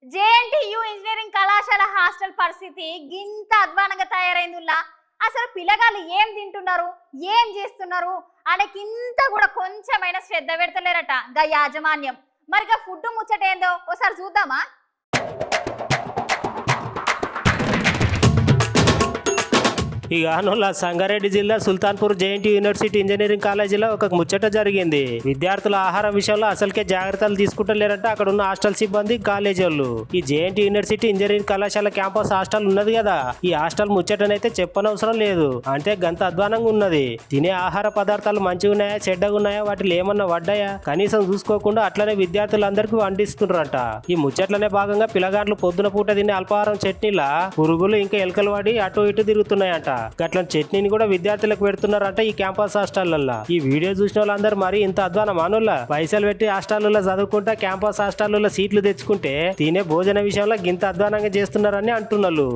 JNTU engineering కళాశాల hostel పరిస్థితి గింత అధ్వానంగా తయారైందిలా. అసలు పిల్లగాళ్ళు ఏం తింటున్నారు, ఏం చేస్తున్నారు అనేకింత కూడా కొంచెమైనా శ్రద్ధ పెడతలేరట గా యాజమాన్యం. మరిగా ఫుడ్ ముచ్చట ఏందో ఒకసారి చూద్దామా. ఇక అనుల సంగారెడ్డి జిల్లా సుల్తాన్పూర్ జేఎన్టీ యూనివర్సిటీ ఇంజనీరింగ్ కాలేజీలో ఒక ముచ్చట జరిగింది. విద్యార్థుల ఆహారం విషయంలో అసలుకే జాగ్రత్తలు తీసుకుంటలేరంటే అక్కడ ఉన్న హాస్టల్ సిబ్బంది, కాలేజీ వాళ్ళు. ఈ జేఎన్టీ యూనివర్సిటీ ఇంజనీరింగ్ కళాశాల క్యాంపస్ హాస్టల్ ఉన్నది కదా, ఈ హాస్టల్ ముచ్చటనైతే చెప్పనవసరం లేదు. అంటే గంత అధ్వానంగా ఉన్నది. తినే ఆహార పదార్థాలు మంచిగా ఉన్నాయా, చెడ్డగా ఉన్నాయా, వాటిలో ఏమన్నా వడ్డాయా కనీసం చూసుకోకుండా అట్లనే విద్యార్థులందరికీ వండిస్తున్నారట. ఈ ముచ్చట్లనే భాగంగా పిల్లగాండ్లు పొద్దున పూట తినే అల్పాహారం చట్నీలా పురుగులు ఇంకా ఎలకలు వాడి అటు ఇటు తిరుగుతున్నాయంట. గట్ల చట్నీని కూడా విద్యార్థులకు పెడుతున్నారంట ఈ క్యాంపస్ హాస్టళ్లలో. ఈ వీడియో చూసిన వాళ్ళందరూ మరి ఇంత అధ్వానం అనుల్లా. పైసలు పెట్టి హాస్టల్లో చదువుకుంటా క్యాంపస్ హాస్టల్లో సీట్లు తెచ్చుకుంటే తినే భోజన విషయంలో గింత అధ్వానంగా చేస్తున్నారని అంటున్నారు.